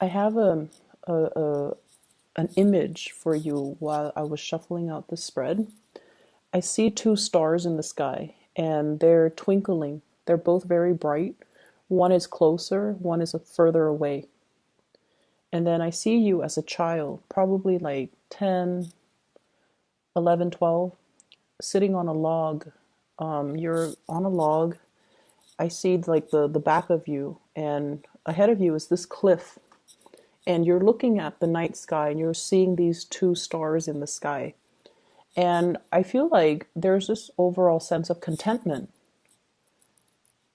I have a an image for you while I was shuffling out the spread. I see two stars in the sky and they're twinkling. They're both very bright. One is closer, one is further away. And then I see you as a child, probably like 10, 11, 12, sitting on a log. You're on a log. I see like the back of you, and ahead of you is this cliff. And you're looking at the night sky and you're seeing these two stars in the sky. And I feel like there's this overall sense of contentment.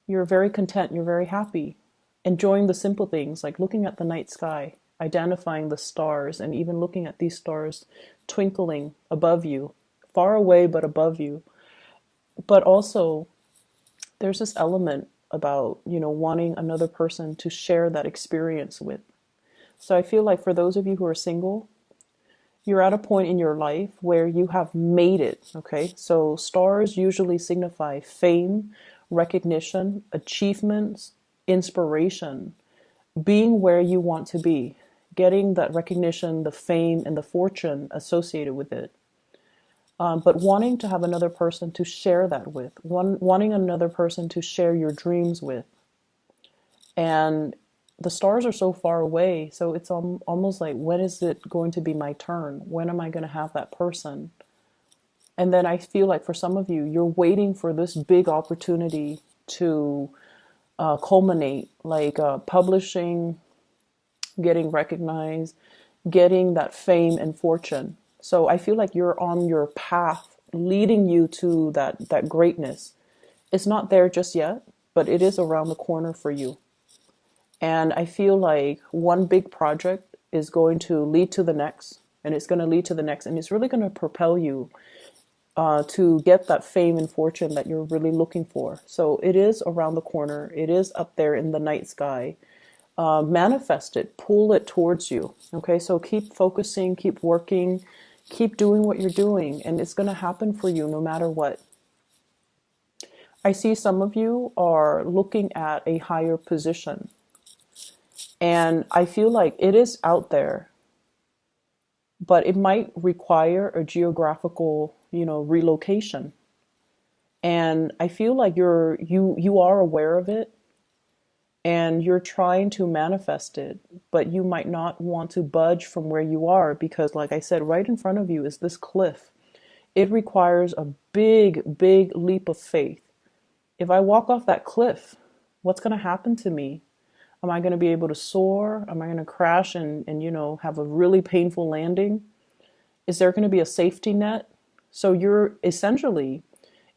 You're very content, you're very happy, enjoying the simple things like looking at the night sky, identifying the stars, and even looking at these stars twinkling above you, far away but above you. But also, there's this element about, wanting another person to share that experience with. So I feel like for those of you who are single, you're at a point in your life where you have made it, okay? So stars usually signify fame, recognition, achievements, inspiration, being where you want to be, getting that recognition, the fame, and the fortune associated with it. But wanting to have another person to share that with, wanting another person to share your dreams with. And the stars are so far away, so it's almost like, when is it going to be my turn? When am I going to have that person? And then I feel like for some of you, you're waiting for this big opportunity to culminate, like publishing, getting recognized, getting that fame and fortune. So I feel like you're on your path leading you to that greatness. It's not there just yet, but it is around the corner for you. And I feel like one big project is going to lead to the next, and it's going to lead to the next, and it's really going to propel you to get that fame and fortune that you're really looking for. So it is around the corner. It is up there in the night sky. Manifest it, pull it towards you. Okay, so keep focusing, keep working, keep doing what you're doing, and it's going to happen for you no matter what. I see some of you are looking at a higher position. And I feel like it is out there, but it might require a geographical, relocation. And I feel like you are aware of it and you're trying to manifest it, but you might not want to budge from where you are because, like I said, right in front of you is this cliff. It requires a big, big leap of faith. If I walk off that cliff, what's going to happen to me? Am I going to be able to soar? Am I going to crash and have a really painful landing? Is there going to be a safety net? So you're essentially,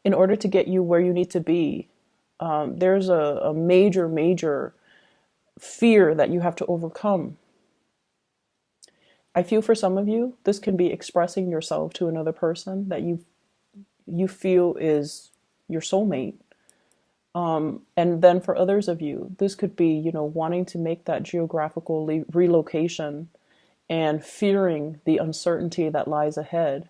in order to get you where you need to be, there's a major, major fear that you have to overcome. I feel for some of you, this can be expressing yourself to another person that you feel is your soulmate. And then for others of you, this could be, wanting to make that geographical relocation and fearing the uncertainty that lies ahead.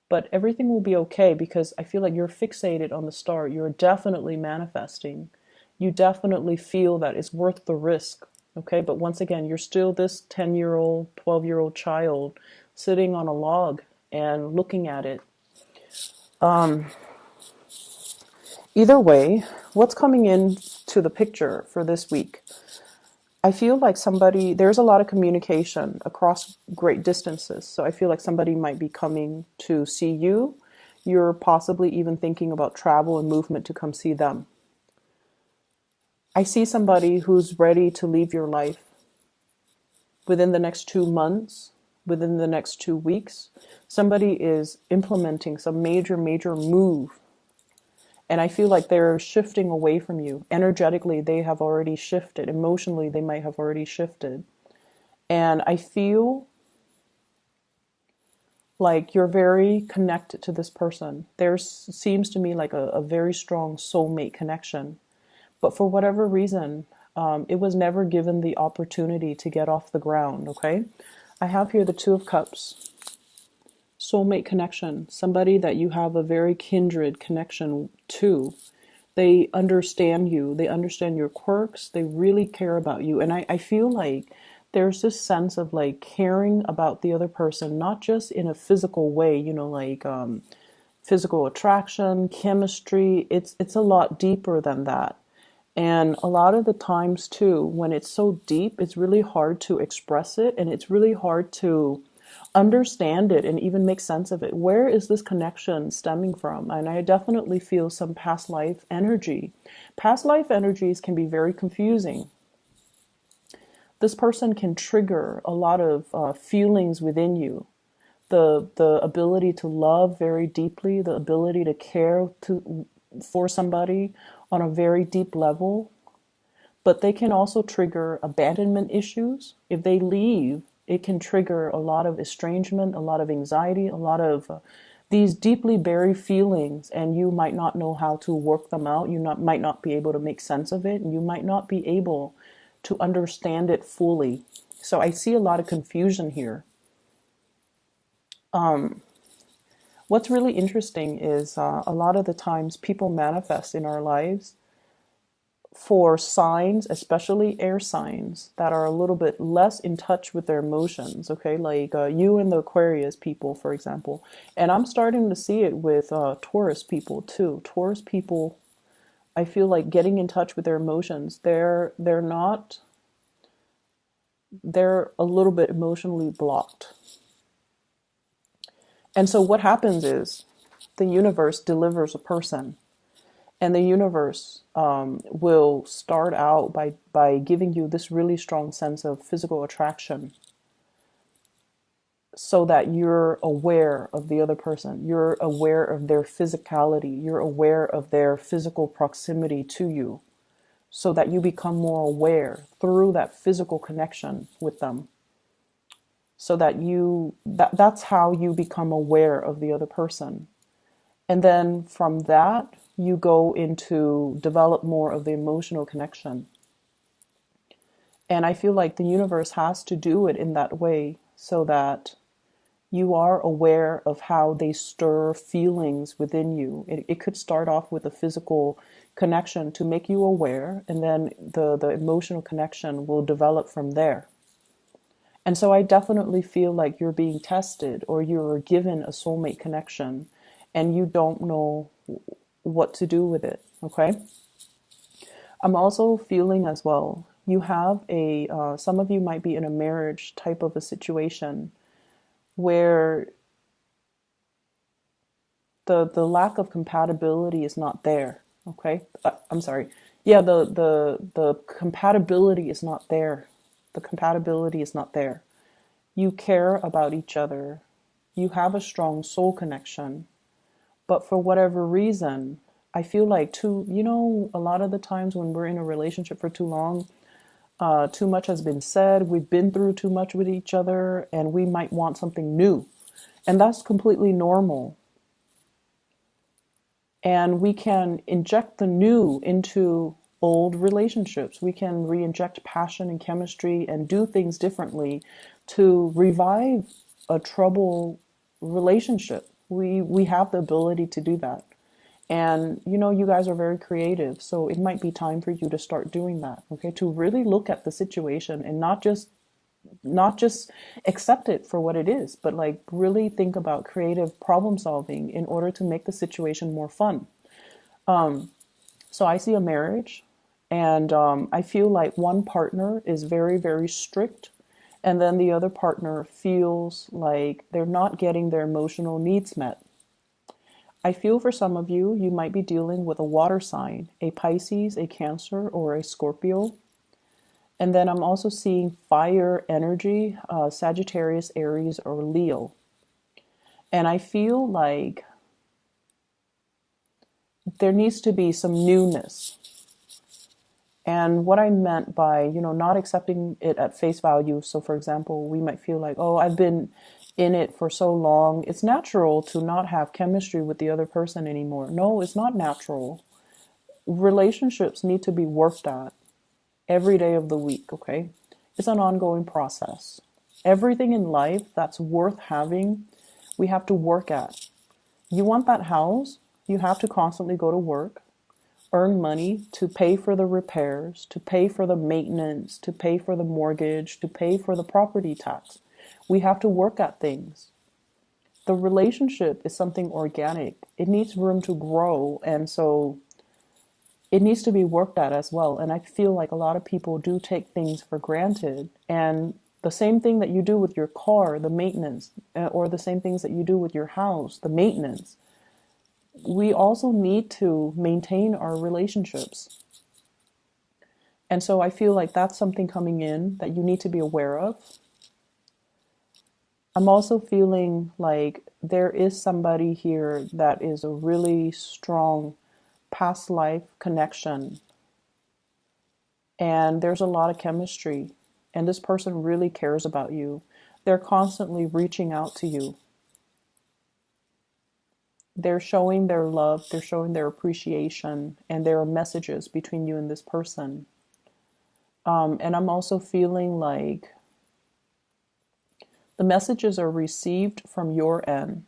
But everything will be okay because I feel like you're fixated on the star. You're definitely manifesting. You definitely feel that it's worth the risk. Okay, but once again, you're still this 10-year-old, 12-year-old child sitting on a log and looking at it. Either way, what's coming into the picture for this week? I feel like there's a lot of communication across great distances. So I feel like somebody might be coming to see you. You're possibly even thinking about travel and movement to come see them. I see somebody who's ready to leave your life within the next 2 months, within the next 2 weeks. Somebody is implementing some major, major move. And I feel like they're shifting away from you. Energetically, they have already shifted. Emotionally, they might have already shifted. And I feel like you're very connected to this person. There seems to me like a very strong soulmate connection. But for whatever reason, it was never given the opportunity to get off the ground, okay? I have here the Two of Cups. Soulmate connection, somebody that you have a very kindred connection to. They understand you. They understand your quirks. They really care about you. And I feel like there's this sense of like caring about the other person, not just in a physical way, like physical attraction, chemistry. It's a lot deeper than that. And a lot of the times too, when it's so deep, it's really hard to express it and it's really hard to understand it and even make sense of it. Where is this connection stemming from? And I definitely feel some past life energy. Past life energies can be very confusing. This person can trigger a lot of feelings within you. The ability to love very deeply, the ability to care for somebody on a very deep level, but they can also trigger abandonment issues. If they leave, it can trigger a lot of estrangement, a lot of anxiety, a lot of these deeply buried feelings, and you might not know how to work them out. Might not be able to make sense of it, and you might not be able to understand it fully. So I see a lot of confusion here. What's really interesting is a lot of the times people manifest in our lives for signs, especially air signs, that are a little bit less in touch with their emotions, okay? Like you and the Aquarius people, for example. And I'm starting to see it with Taurus people too. Taurus people, I feel like getting in touch with their emotions, they're not, they're a little bit emotionally blocked. And so what happens is the universe delivers a person. And the universe will start out by giving you this really strong sense of physical attraction so that you're aware of the other person. You're aware of their physicality. You're aware of their physical proximity to you so that you become more aware through that physical connection with them. So that that's how you become aware of the other person. And then from that, you go into develop more of the emotional connection. And I feel like the universe has to do it in that way so that you are aware of how they stir feelings within you. It could start off with a physical connection to make you aware, and then the emotional connection will develop from there. And so I definitely feel like you're being tested or you're given a soulmate connection and you don't know what to do with it. Okay. I'm also feeling as well, you have some of you might be in a marriage type of a situation where the lack of compatibility is not there. Okay. I'm sorry. Yeah. The compatibility is not there. The compatibility is not there. You care about each other. You have a strong soul connection. But for whatever reason, I feel like a lot of the times when we're in a relationship for too long, too much has been said. We've been through too much with each other and we might want something new. And that's completely normal. And we can inject the new into old relationships. We can re-inject passion and chemistry and do things differently to revive a troubled relationship. We have the ability to do that. And you guys are very creative, so it might be time for you to start doing that, okay? To really look at the situation and not just accept it for what it is, but like really think about creative problem solving in order to make the situation more fun. So I see a marriage, and I feel like one partner is very, very strict, and then the other partner feels like they're not getting their emotional needs met. I feel for some of you, you might be dealing with a water sign, a Pisces, a Cancer, or a Scorpio. And then I'm also seeing fire energy, Sagittarius, Aries, or Leo. And I feel like there needs to be some newness. And what I meant by, not accepting it at face value. So for example, we might feel like, oh, I've been in it for so long. It's natural to not have chemistry with the other person anymore. No, it's not natural. Relationships need to be worked at every day of the week, okay? It's an ongoing process. Everything in life that's worth having, we have to work at. You want that house, you have to constantly go to work, earn money to pay for the repairs, to pay for the maintenance, to pay for the mortgage, to pay for the property tax. We have to work at things. The relationship is something organic. It needs room to grow, and so it needs to be worked at as well. And I feel like a lot of people do take things for granted. And the same thing that you do with your car, the maintenance, or the same things that you do with your house, the maintenance, we also need to maintain our relationships. And so I feel like that's something coming in that you need to be aware of. I'm also feeling like there is somebody here that is a really strong past life connection. And there's a lot of chemistry. And this person really cares about you. They're constantly reaching out to you. They're showing their love, they're showing their appreciation, and there are messages between you and this person. And I'm also feeling like the messages are received from your end,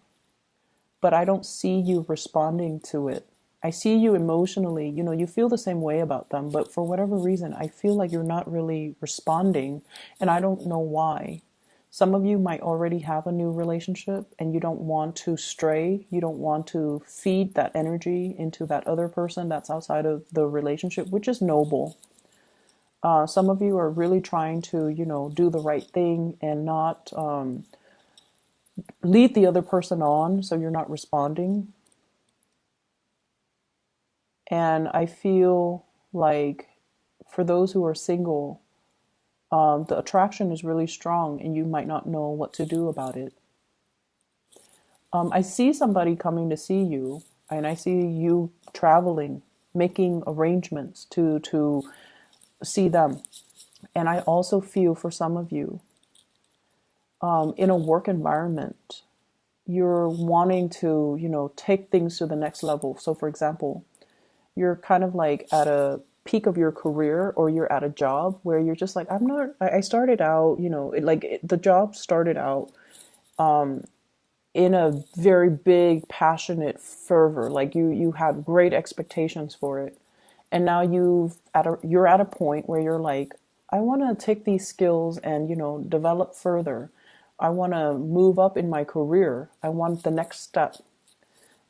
but I don't see you responding to it. I see you emotionally, you feel the same way about them, but for whatever reason, I feel like you're not really responding, and I don't know why. Some of you might already have a new relationship and you don't want to stray. You don't want to feed that energy into that other person that's outside of the relationship, which is noble. Some of you are really trying to, do the right thing and not lead the other person on, so you're not responding. And I feel like for those who are single, the attraction is really strong and you might not know what to do about it. I see somebody coming to see you, and I see you traveling, making arrangements to see them. And I also feel for some of you, in a work environment, you're wanting to, take things to the next level. So for example, you're kind of like at a peak of your career, or you're at a job where you're just like, I started out, the job started out in a very big, passionate fervor. Like you had great expectations for it. And now you're at a point where you're like, I want to take these skills and, develop further. I want to move up in my career. I want the next step.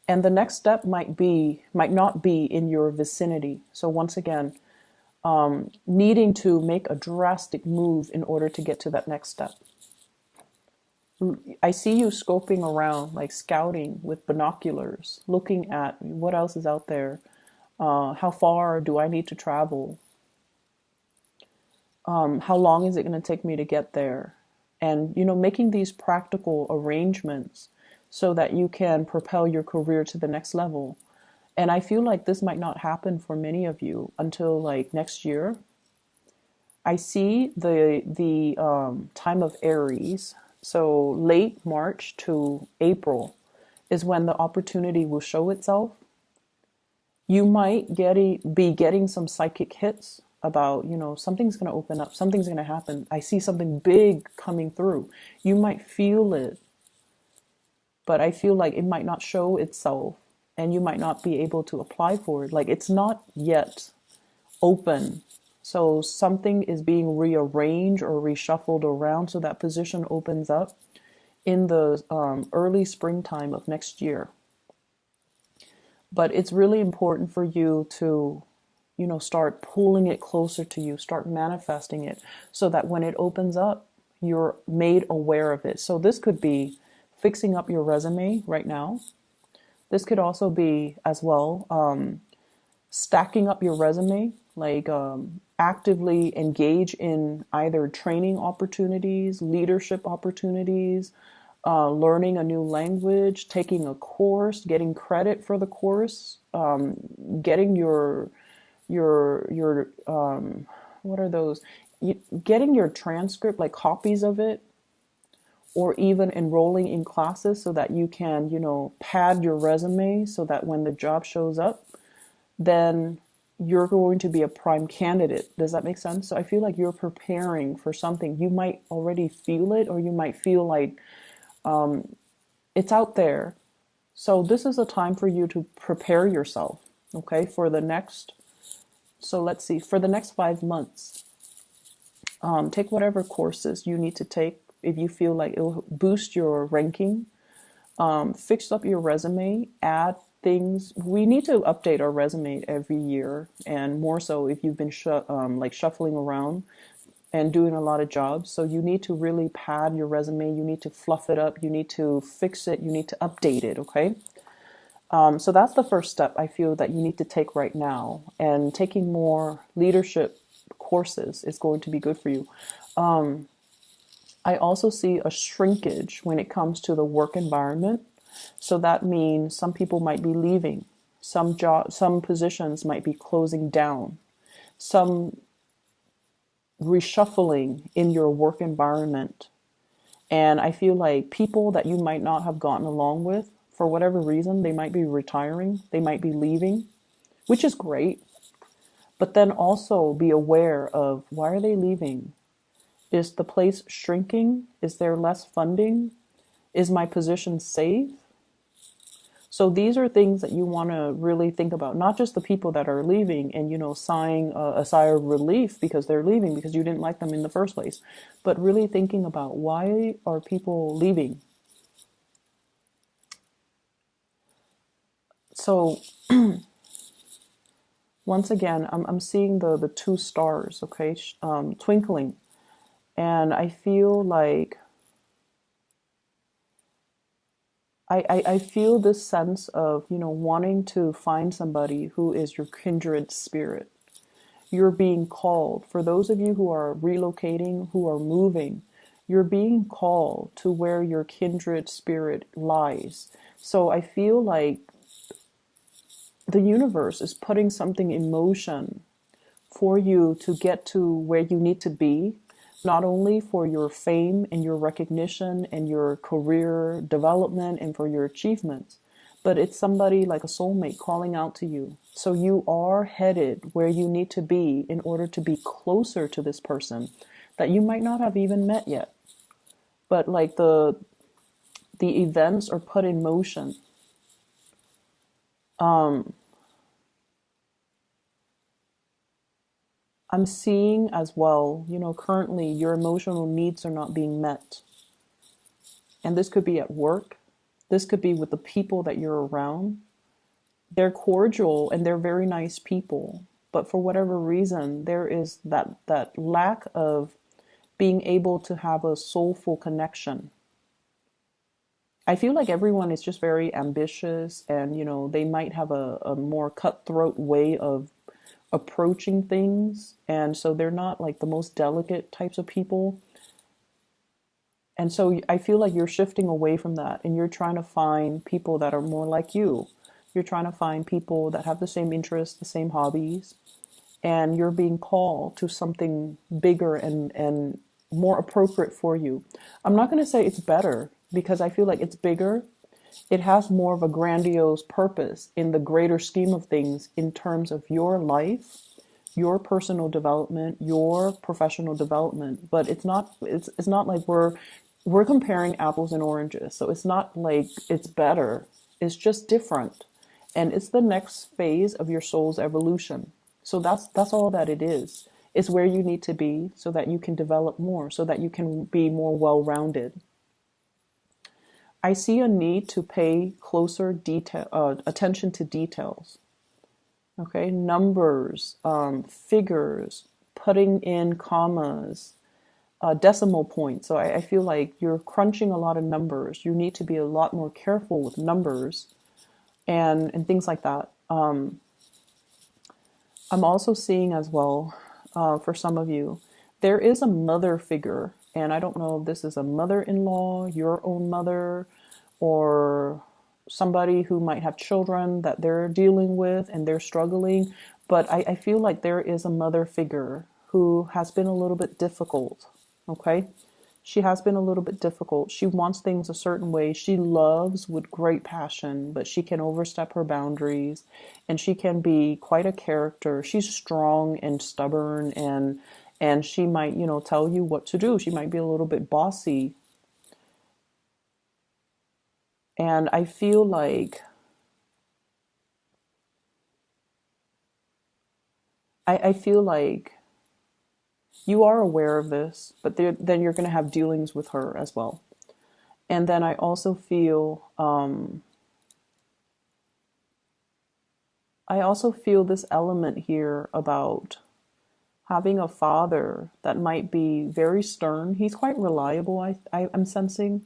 And the next step might not be in your vicinity. So once again, needing to make a drastic move in order to get to that next step. I see you scoping around, like scouting with binoculars, looking at what else is out there. How far do I need to travel? How long is it going to take me to get there? And, making these practical arrangements so that you can propel your career to the next level. And I feel like this might not happen for many of you until like next year. I see the time of Aries, so late March to April is when the opportunity will show itself. You might be getting some psychic hits about, something's going to open up, something's going to happen. I see something big coming through. You might feel it, but I feel like it might not show itself and you might not be able to apply for it. Like it's not yet open. So something is being rearranged or reshuffled around so that position opens up in the early springtime of next year. But it's really important for you to, start pulling it closer to you, start manifesting it so that when it opens up, you're made aware of it. So this could be fixing up your resume right now. This could also be as well stacking up your resume, like actively engage in either training opportunities, leadership opportunities, learning a new language, taking a course, getting credit for the course, getting your what are those? Getting your transcript, like copies of it, or even enrolling in classes so that you can, pad your resume so that when the job shows up, then you're going to be a prime candidate. Does that make sense? So I feel like you're preparing for something. You might already feel it, or you might feel like it's out there. So this is a time for you to prepare yourself. Okay, for the next, so let's see, for the next 5 months, take whatever courses you need to take if you feel like it'll boost your ranking. Fix up your resume, add things. We need to update our resume every year, and more so if you've been like shuffling around and doing a lot of jobs. So you need to really pad your resume. You need to fluff it up. You need to fix it. You need to update it. Okay. So that's the first step I feel that you need to take right now. And taking more leadership courses is going to be good for you. I also see a shrinkage when it comes to the work environment. So that means some people might be leaving. Some positions might be closing down. Some reshuffling in your work environment. And I feel like people that you might not have gotten along with, for whatever reason, they might be retiring, they might be leaving, which is great. But then also be aware of, why are they leaving? Is the place shrinking? Is there less funding? Is my position safe? So these are things that you want to really think about, not just the people that are leaving and, sighing a sigh of relief because they're leaving because you didn't like them in the first place, but really thinking about, why are people leaving? So once again, I'm seeing the two stars, okay, twinkling. And I feel like I feel this sense of, wanting to find somebody who is your kindred spirit. You're being called. For those of you who are relocating, who are moving, you're being called to where your kindred spirit lies. So I feel like the universe is putting something in motion for you to get to where you need to be, not only for your fame and your recognition and your career development and for your achievements, but it's somebody like a soulmate calling out to you. So you are headed where you need to be in order to be closer to this person that you might not have even met yet. But like the events are put in motion. I'm seeing as well, currently your emotional needs are not being met. And this could be at work. This could be with the people that you're around. They're cordial and they're very nice people. But for whatever reason, there is that lack of being able to have a soulful connection. I feel like everyone is just very ambitious and, they might have a more cutthroat way of approaching things. And so they're not like the most delicate types of people. And so I feel like you're shifting away from that and you're trying to find people that are more like you. You're trying to find people that have the same interests, the same hobbies, and you're being called to something bigger and more appropriate for you. I'm not going to say it's better because I feel like it's bigger. It has more of a grandiose purpose in the greater scheme of things in terms of your life, your personal development, your professional development. But it's not like we're comparing apples and oranges. So it's not like it's better. It's just different. And it's the next phase of your soul's evolution. So that's all that it is. It's where you need to be so that you can develop more, so that you can be more well-rounded. I see a need to pay closer attention to details. Okay, numbers, figures, putting in commas, decimal points. So I feel like you're crunching a lot of numbers. You need to be a lot more careful with numbers and things like that. I'm also seeing as well, for some of you, there is a mother figure, and I don't know if this is a mother-in-law, your own mother, or somebody who might have children that they're dealing with and they're struggling. But I feel like there is a mother figure who has been a little bit difficult. Okay? She has been a little bit difficult. She wants things a certain way. She loves with great passion, but she can overstep her boundaries and she can be quite a character. She's strong and stubborn and she might, tell you what to do. She might be a little bit bossy. And I feel like I feel like you are aware of this, but then you're going to have dealings with her as well. And then I also feel this element here about having a father that might be very stern. He's quite reliable, I'm sensing,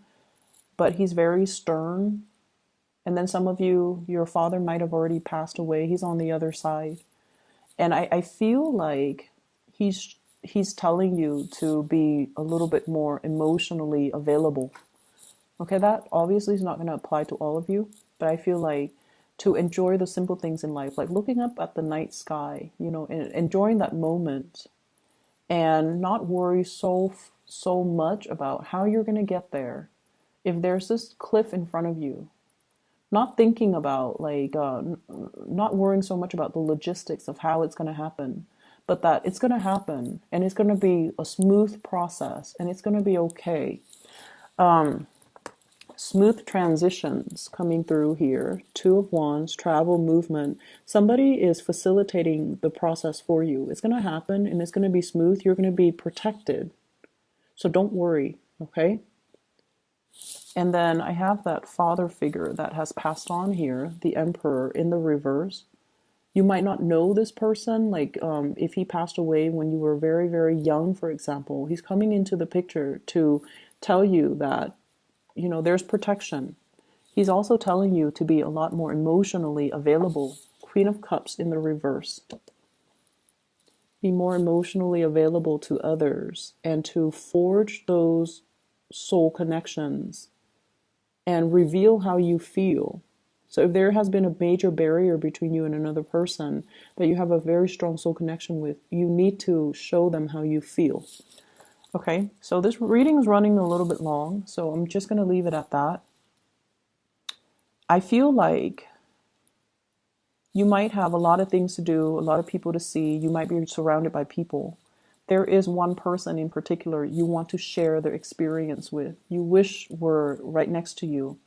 but he's very stern. And then some of you, your father might have already passed away. He's on the other side. And I feel like he's telling you to be a little bit more emotionally available. Okay, that obviously is not going to apply to all of you, but I feel like to enjoy the simple things in life, like looking up at the night sky, and enjoying that moment, and not worry so much about how you're going to get there. If there's this cliff in front of you, not thinking about not worrying so much about the logistics of how it's going to happen, but that it's going to happen and it's going to be a smooth process and it's going to be okay. Smooth transitions coming through here. Two of Wands, travel, movement. Somebody is facilitating the process for you. It's going to happen and it's going to be smooth. You're going to be protected. So don't worry, okay? And then I have that father figure that has passed on here, the Emperor in the reverse. You might not know this person, if he passed away when you were very, very young, for example. He's coming into the picture to tell you that, there's protection. He's also telling you to be a lot more emotionally available. Queen of Cups in the reverse. Be more emotionally available to others and to forge those soul connections and reveal how you feel. So if there has been a major barrier between you and another person that you have a very strong soul connection with, you need to show them how you feel. Okay, so this reading is running a little bit long, so I'm just going to leave it at that. I feel like you might have a lot of things to do, a lot of people to see. You might be surrounded by people. There is one person in particular you want to share their experience with. You wish were right next to you.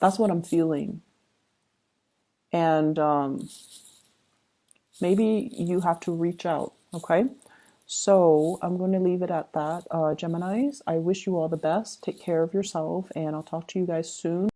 That's what I'm feeling. And maybe you have to reach out, okay? So I'm going to leave it at that. Geminis, I wish you all the best. Take care of yourself, and I'll talk to you guys soon.